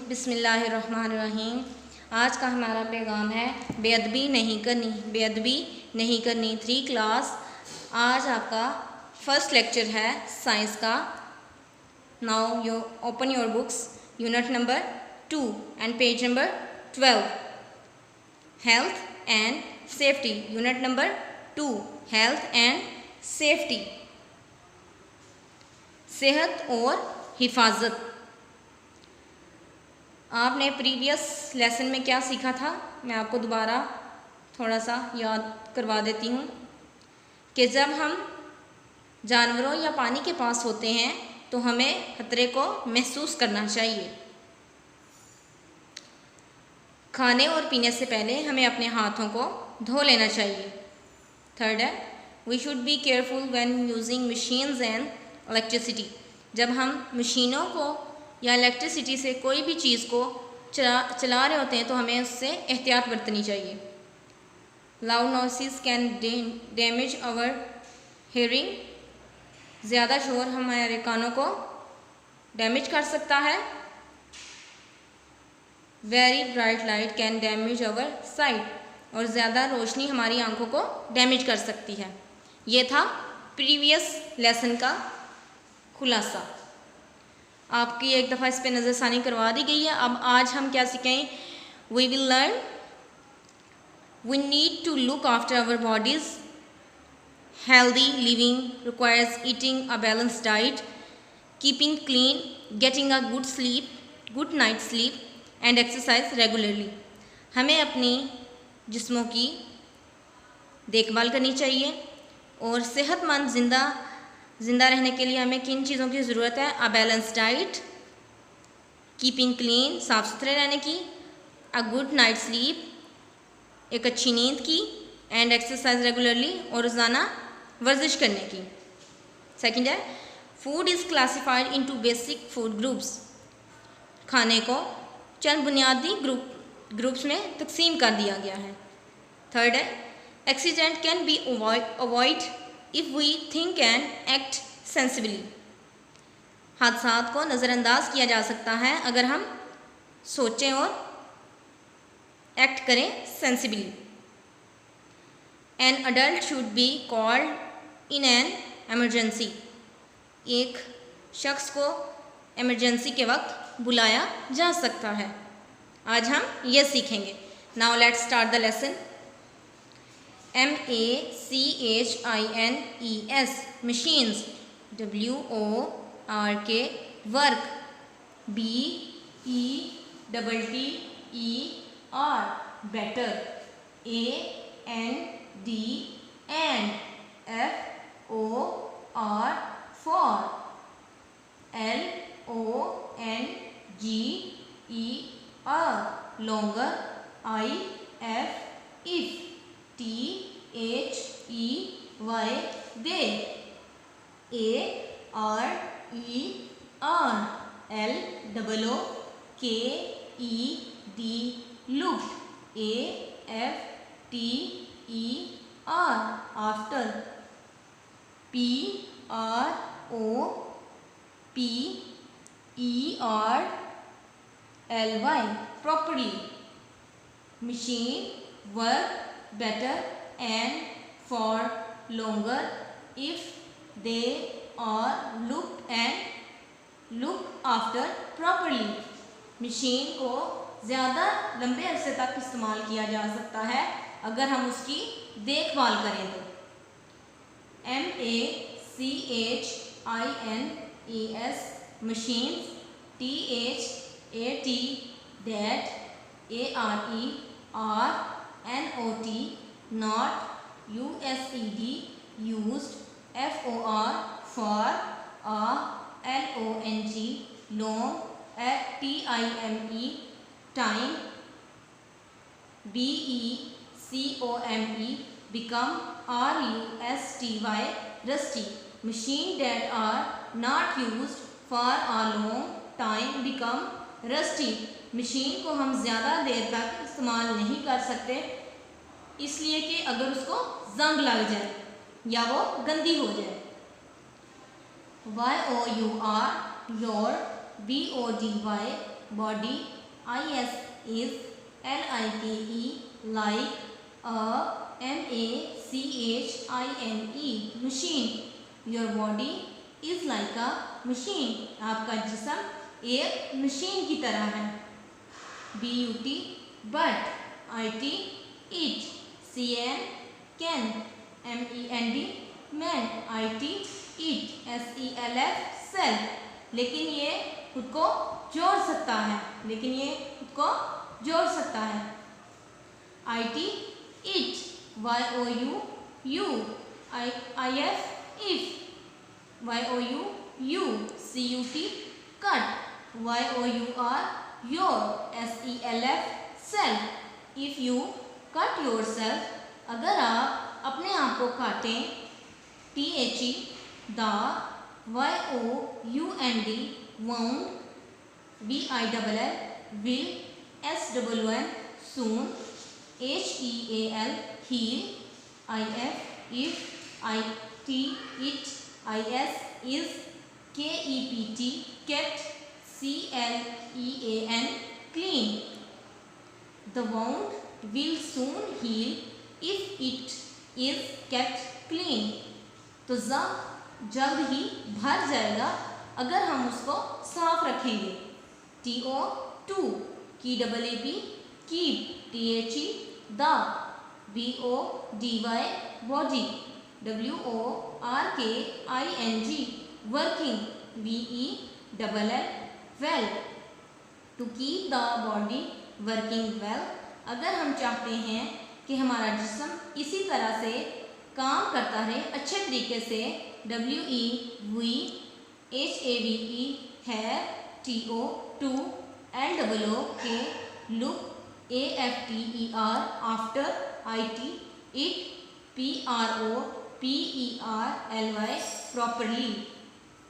बिस्मिल्लाहिर्रहमानिर्रहीम। आज का हमारा पैगाम है बेअदबी नहीं करनी, बेअदबी नहीं करनी। 3 क्लास। आज आपका फर्स्ट लेक्चर है साइंस का। Now you open your books, unit number 2 and page number 12। Health and safety, unit number 2, health and safety. सेहत और हिफाजत। आपने प्रीवियस लेसन में क्या सीखा था, मैं आपको दोबारा थोड़ा सा याद करवा देती हूँ कि जब हम जानवरों या पानी के पास होते हैं तो हमें खतरे को महसूस करना चाहिए। खाने और पीने से पहले हमें अपने हाथों को धो लेना चाहिए। थर्ड है, we should be careful when using machines and electricity. जब हम मशीनों को या इलेक्ट्रिसिटी से कोई भी चीज़ को चला रहे होते हैं तो हमें उससे एहतियात बरतनी चाहिए। Loud noises can damage our hearing. ज़्यादा शोर हमारे कानों को डैमेज कर सकता है। Very bright light can damage our sight. और ज़्यादा रोशनी हमारी आंखों को डैमेज कर सकती है। ये था प्रीवियस लेसन का खुलासा। आपकी एक दफ़ा इस पर नज़रसानी करवा दी गई है। अब आज हम क्या सीखें? We will learn we need to look after our bodies. Healthy living requires eating a balance diet, keeping clean, getting a good sleep, good night sleep and exercise regularly. हमें अपनी जिस्मों की देखभाल करनी चाहिए और सेहतमंद ज़िंदा रहने के लिए हमें किन चीज़ों की ज़रूरत है? अ बैलेंस डाइट, कीपिंग क्लीन, साफ़ सुथरे रहने की, अ गुड नाइट स्लीप, एक अच्छी नींद की, एंड एक्सरसाइज रेगुलरली, और रोज़ाना वर्जिश करने की। सेकंड है, food is classified into basic food groups. खाने को चंद बुनियादी ग्रुप्स में तकसीम कर दिया गया है। थर्ड है, accident can be avoid if we think and act sensibly. हादसात को नज़रअंदाज किया जा सकता है अगर हम सोचें और एक्ट करें sensibly. An adult should be called in an emergency. एक शख्स को एमरजेंसी के वक्त बुलाया जा सकता है। आज हम ये सीखेंगे। Now let's start the lesson. MACHINES machines, WORK work, BETTER better, AND and, FOR for, LONGER longer, IF if, THEY they, ARER LOOKED looked, AFTER after, PROPERLY properly. Machine work better and for longer if they are looked after properly. Machine को ज़्यादा लंबे अरसे तक इस्तेमाल किया जा सकता है अगर हम उसकी देखभाल करें तो। MACHINES machines, THAT that, ARER NOT not, USED used, FOR for, LONG long, TIME time, BECOME become, RUSTY rusty. Machine that are not used for a long time become rusty. Machine को हम ज़्यादा देर तक इस्तेमाल नहीं कर सकते इसलिए कि अगर उसको जंग लग जाए या वो गंदी हो जाए। YOUR your, BODY body, IS is LIKE, like MACHINE, machine. Your body is like a machine. आपका जिस्म एक मशीन की तरह है. BUT but, IT it, CAN can, MEND man, IT it, SELF self. लेकिन ये खुद को जोड़ सकता है. IT it, YOU you, IF if, YOU you, CUT cut, YOUR your, SELF self. If you cut yourself, अगर आप अपने आप को काटें, THE the, YOUND wound, WILL will, SWN soon, HEAL heal, IF if, IT it, IS is, KEPT kept, CLEAN clean. The wound will soon heal if it is kept clean. तो जल्द ही भर जाएगा अगर हम उसको साफ रखेंगे. TO2 KEEP keep, THE the, BODY body, WORKING working, WELL well. To keep the body working well, अगर हम चाहते हैं कि हमारा जिस्म इसी तरह से काम करता है अच्छे तरीके से, WEVHAVE hair, TO2 LOOK look, AFTER after, IT it, PROPERLY properly.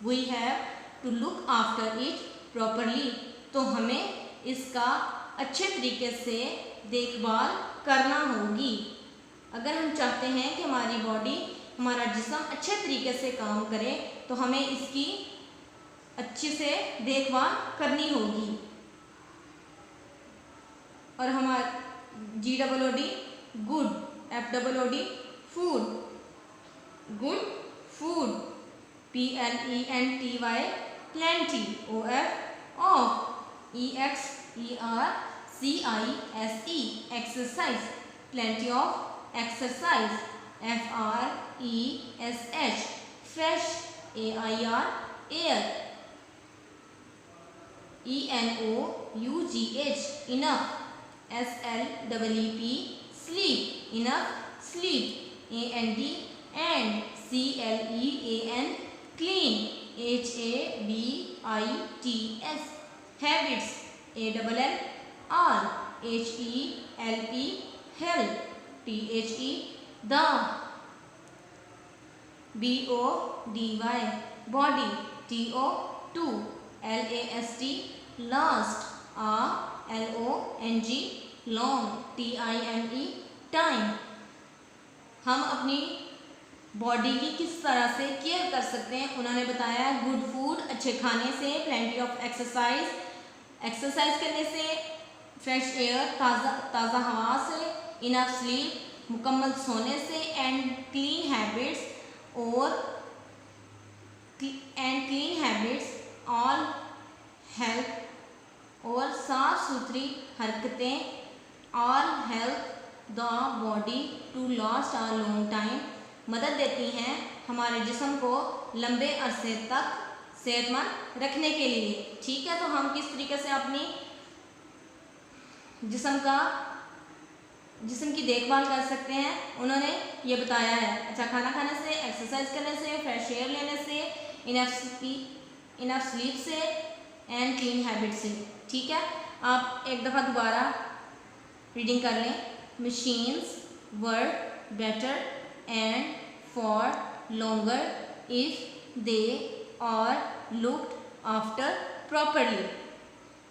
We have to look after it properly. तो हमें इसका अच्छे तरीके से देखभाल करना होगी. अगर हम चाहते हैं कि हमारी बॉडी, हमारा जिस्म अच्छे तरीके से काम करे तो हमें इसकी अच्छे से देखभाल करनी होगी. और हमारा GOOD good, FOOD food, good food, PLENTY plenty, OF off, EXERCISE exercise, plenty of exercise, FRESH fresh, AIR air, ENOUGH enough, SLEEP sleep, enough sleep, AND and, CLEAN clean, HABITS habits, ALL all, HELP help, THE the, BODY body, TO2 LAST last, LONG long, TIME time. हम अपनी body की किस तरह से care कर सकते हैं उन्होंने बताया. गुड फूड अच्छे खाने से, प्लेंटी ऑफ एक्सरसाइज करने से, फ्रेश एयर ताज़ा हवा से, इनफ स्लीप मुकम्मल सोने से, and clean habits all help और साफ सुथरी हरकतें, all help the body to last a long time मदद देती हैं हमारे जिस्म को लंबे अरसे तक सेहतमंद रखने के लिए. ठीक है, तो हम किस तरीके से अपनी जिस्म की देखभाल कर सकते हैं उन्होंने ये बताया है. अच्छा खाना खाने से, एक्सरसाइज करने से, फ्रेश एयर लेने से, इनफ स्लीप से एंड क्लीन हैबिट से. ठीक है, आप एक दफ़ा दोबारा रीडिंग कर लें. Machines work better and for longer if they are looked after properly.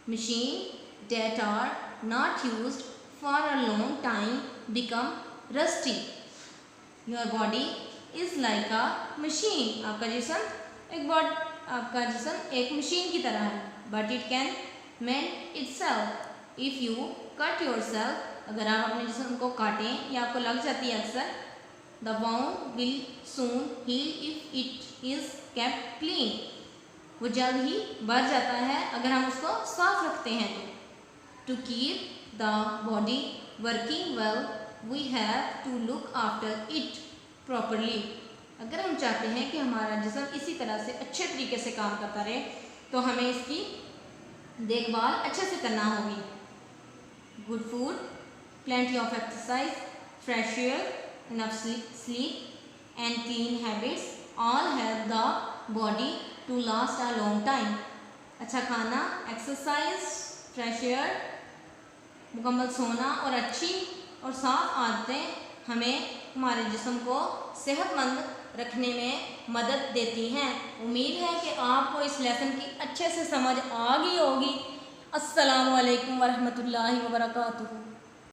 Machines that are not used for a long time become rusty. Your body is like a machine. आपका जिस्म एक मशीन की तरह है. But it can mend itself. If you cut yourself, अगर आप अपने जिस्म को काटें या आपको लग जाती है अक्सर, the wound will soon heal if it is kept clean, वो जल्द ही भर जाता है अगर हम उसको साफ रखते हैं तो। To keep the body working well we have to look after it properly, अगर हम चाहते हैं कि हमारा जिस्म इसी तरह से अच्छे तरीके से काम करता रहे तो हमें इसकी देखभाल अच्छे से करना होगी। Good food, plenty of exercise, fresh air, enough sleep and clean habits all help the body to last a long time. अच्छा खाना, एक्सरसाइज, फ्रेश एयर, मुकम्मल सोना और अच्छी और साफ आदतें हमें हमारे जिस्म को सेहतमंद रखने में मदद देती हैं। उम्मीद है कि आपको इस लेसन की अच्छे से समझ आ गई होगी। अस्सलामु अलैकुम वरहमतुल्लाहि वबरकातुहू।